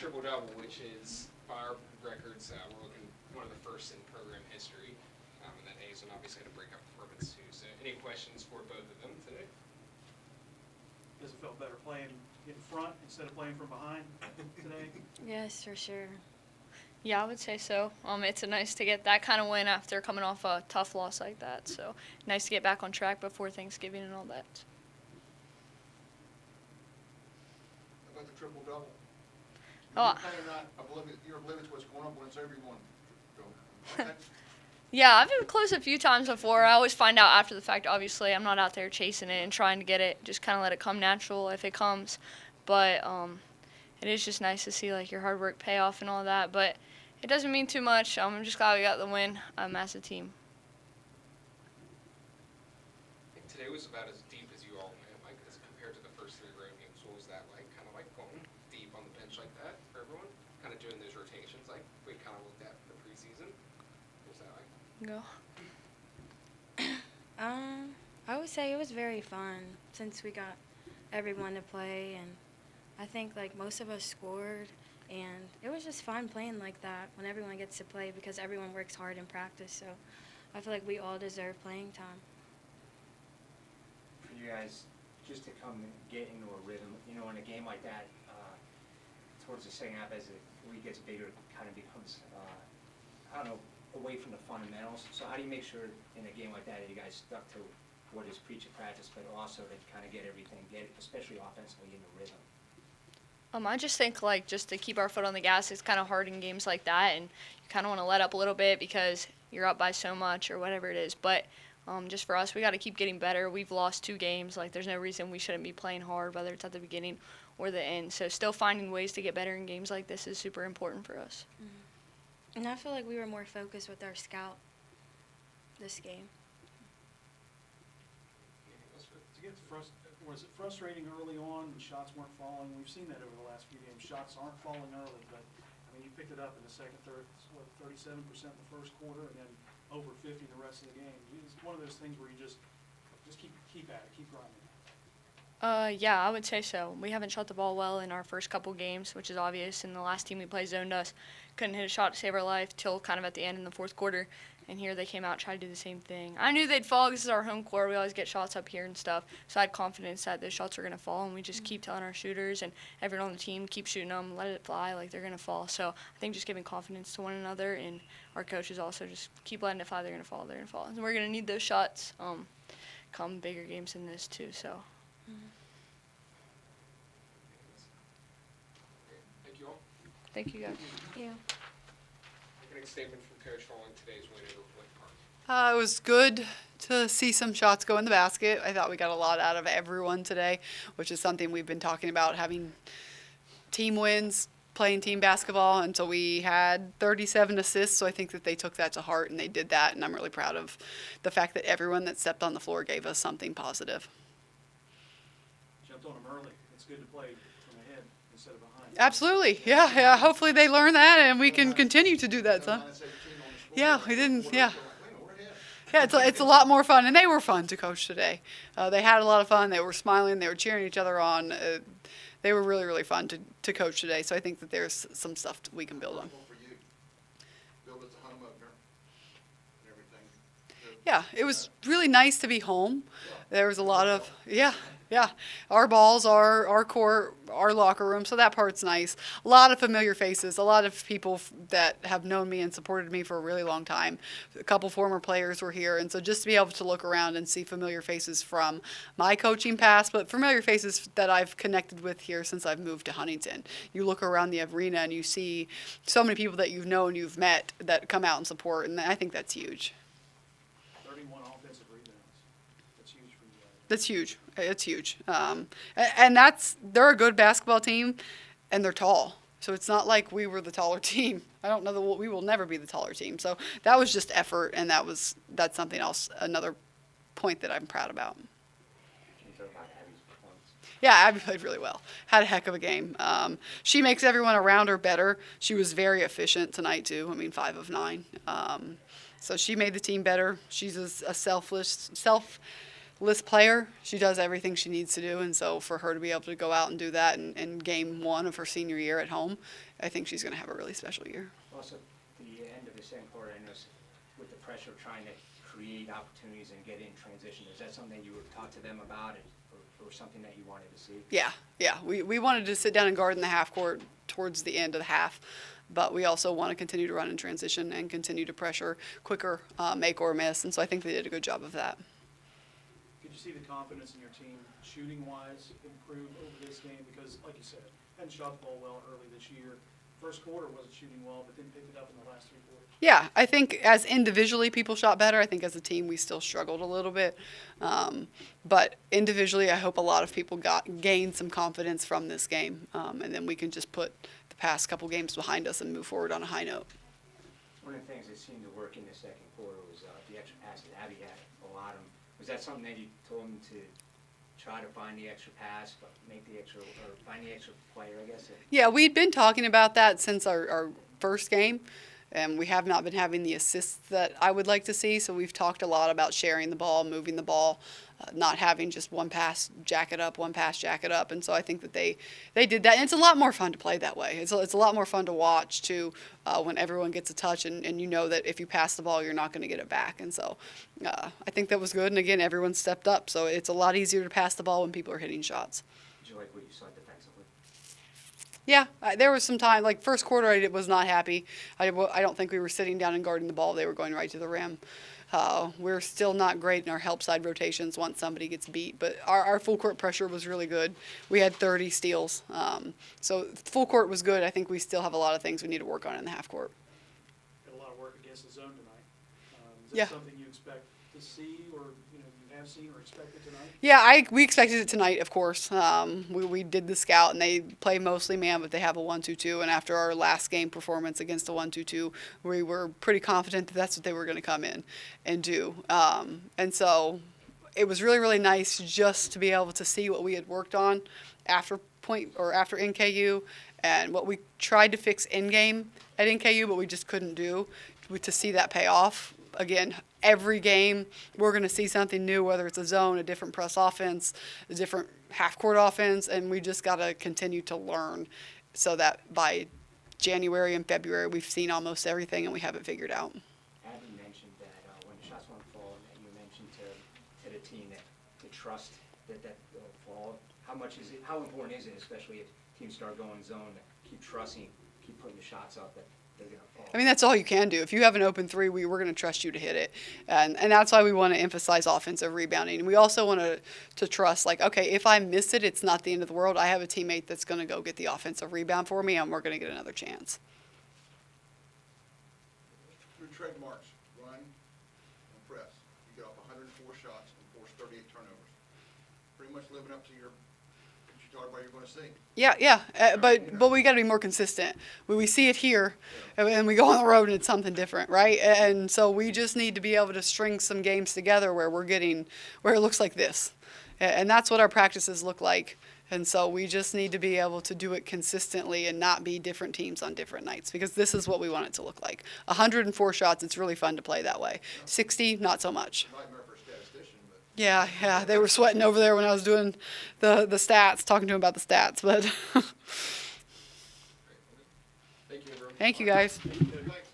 triple-double, which is, by our records, we're looking one of the first in program history. And then Hazen obviously had a breakout performance too. So any questions for both of them today? Does it feel better playing in front instead of playing from behind today? Yes, for sure. Yeah, I would say so. It's nice to get that kind of win after coming off a tough loss like that. So nice to get back on track before Thanksgiving and all that. How about the triple-double? Oh. You're oblivious to what's going on when it's everyone. Okay. Yeah, I've been close a few times before. I always find out after the fact, obviously. I'm not out there chasing it and trying to get it. Just kind of let it come natural if it comes. But it is just nice to see, like, your hard work pay off and all that. But it doesn't mean too much. I'm just glad we got the win as a team. I think today was about as deep as you all went, like, as compared to the first 3 road games. What was that like? Kind of like going deep on the bench like that for everyone? Kind of doing those rotations like we kind of looked at in the preseason? What was that like? Go. I would say it was very fun since we got everyone to play, and I think like most of us scored, and it was just fun playing like that when everyone gets to play because everyone works hard in practice. So I feel like we all deserve playing time. For you guys, just to come and get into a rhythm, in a game like that, towards the second half as the league gets bigger, it kind of becomes, away from the fundamentals. So how do you make sure in a game like that you guys stuck to what is preach at practice, but also to kind of get everything, especially offensively, in the rhythm? I just think, like, just to keep our foot on the gas, it's kind of hard in games like that, and you kind of want to let up a little bit because you're up by so much or whatever it is. But just for us, we got to keep getting better. We've lost 2 games. Like, there's no reason we shouldn't be playing hard, whether it's at the beginning or the end. So still finding ways to get better in games like this is super important for us. Mm-hmm. And I feel like we were more focused with our scout this game. Was it frustrating early on when shots weren't falling? We've seen that over the last few games. Shots aren't falling early, but I mean, you picked it up in the second, third, 37% in the first quarter, and then over 50 the rest of the game. It's one of those things where you just keep at it, keep grinding. Yeah, I would say so. We haven't shot the ball well in our first couple games, which is obvious. And the last team we played zoned us. Couldn't hit a shot to save our life till kind of at the end in the fourth quarter. And here they came out, tried to do the same thing. I knew they'd fall. This is our home court. We always get shots up here and stuff. So I had confidence that those shots were going to fall. And we just keep telling our shooters and everyone on the team, keep shooting them, let it fly like they're going to fall. So I think just giving confidence to one another, and our coaches also just keep letting it fly. They're going to fall. They're going to fall. And we're going to need those shots come bigger games than this too. So. Thank you all. Thank you, guys. Yeah. Opening statement from Coach following today's win over Flint Park. It was good to see some shots go in the basket. I thought we got a lot out of everyone today, which is something we've been talking about, having team wins, playing team basketball. And so we had 37 assists, so I think that they took that to heart and they did that. And I'm really proud of the fact that everyone that stepped on the floor gave us something positive. Jumped on them early. It's good to play from ahead instead of behind. Absolutely. Yeah. Hopefully they learn that and we can continue to do that, son. Yeah, we didn't. Yeah. Yeah, it's a lot more fun, and they were fun to coach today. They had a lot of fun. They were smiling. They were cheering each other on. They were really, really fun to coach today. So I think that there's some stuff we can build on. Yeah, it was really nice to be home. There was a lot of our balls, our court, our locker room, so that part's nice. A lot of familiar faces, a lot of people that have known me and supported me for a really long time. A couple former players were here, and so just to be able to look around and see familiar faces from my coaching past, but familiar faces that I've connected with here since I've moved to Huntington. You look around the arena and you see so many people that you've known, you've met, that come out and support, and I think that's huge. 31 offensive rebounds. That's huge for you guys. That's huge. It's huge. And they're a good basketball team, and they're tall. So it's not like we were the taller team. I don't know that we will never be the taller team. So that was just effort, and that's something else, another point that I'm proud about. Can you talk about Abby's performance? Yeah, Abby played really well. Had a heck of a game. She makes everyone around her better. She was very efficient tonight, too. 5 of 9. So she made the team better. She's a list player. She does everything she needs to do, and so for her to be able to go out and do that in game one of her senior year at home, I think she's going to have a really special year. Also, the end of the second quarter, I know with the pressure of trying to create opportunities and get in transition, is that something that you would talk to them about or something that you wanted to see? Yeah. We wanted to sit down and guard in the half court towards the end of the half, but we also want to continue to run in transition and continue to pressure quicker, make or miss, and so I think they did a good job of that. Could you see the confidence in your team shooting-wise improve over this game? Because, like you said, hadn't shot the ball well early this year. First quarter wasn't shooting well, but then picked it up in the last 3 quarters. Yeah, I think as individually people shot better. I think as a team we still struggled a little bit. But individually, I hope a lot of people gained some confidence from this game. And then we can just put the past couple games behind us and move forward on a high note. One of the things that seemed to work in the second quarter was the extra pass that Abby had, a lot of them. Was that something that you told them to try to find the extra pass, but make the extra, or find the extra player, I guess? Yeah, we'd been talking about that since our first game. And we have not been having the assists that I would like to see, so we've talked a lot about sharing the ball, moving the ball, not having just one pass, jack it up, and so I think that they did that, and it's a lot more fun to play that way. It's a lot more fun to watch, too, when everyone gets a touch, and you know that if you pass the ball, you're not going to get it back, and so I think that was good, and again, everyone stepped up, so it's a lot easier to pass the ball when people are hitting shots. Did you like what you saw defensively? Yeah, there was some time, like first quarter I was not happy. I don't think we were sitting down and guarding the ball. They were going right to the rim. We're still not great in our help side rotations once somebody gets beat, but our full court pressure was really good. We had 30 steals. So full court was good. I think we still have a lot of things we need to work on in the half court. Got a lot of work against the zone tonight. Is that Yeah. something you expect to see, or you have seen or expected tonight? Yeah, we expected it tonight, of course. We did the scout, and they play mostly man, but they have a 1-2-2. And after our last game performance against a 1-2-2, we were pretty confident that that's what they were going to come in and do. And so it was really, really nice just to be able to see what we had worked on after NKU and what we tried to fix in game at NKU, but we just couldn't do. To see that pay off. Again, every game we're going to see something new, whether it's a zone, a different press offense, a different half-court offense, and we just got to continue to learn so that by January and February we've seen almost everything and we have it figured out. Abby mentioned that when the shots won't fall, that you mentioned to the team that to trust that they'll fall. How important is it, especially if teams start going zone, to keep trusting, keep putting the shots up that they're going to fall? I mean, that's all you can do. If you have an open three, we're going to trust you to hit it. And that's why we want to emphasize offensive rebounding. And we also want to trust, like, okay, if I miss it, it's not the end of the world. I have a teammate that's going to go get the offensive rebound for me, and we're going to get another chance. Your trademarks, run and press. You got off 104 shots and forced 38 turnovers. Pretty much living up to what you talked about you're going to see. Yeah. But we got to be more consistent. When we see it here, and we go on the road and it's something different, right? And so we just need to be able to string some games together where it looks like this. And that's what our practices look like. And so we just need to be able to do it consistently and not be different teams on different nights, because this is what we want it to look like. 104 shots, it's really fun to play that way. 60, not so much. Nightmare for a statistician, but. Yeah, they were sweating over there when I was doing the stats, talking to them about the stats. But Thank you, everyone. thank you, guys. Thanks.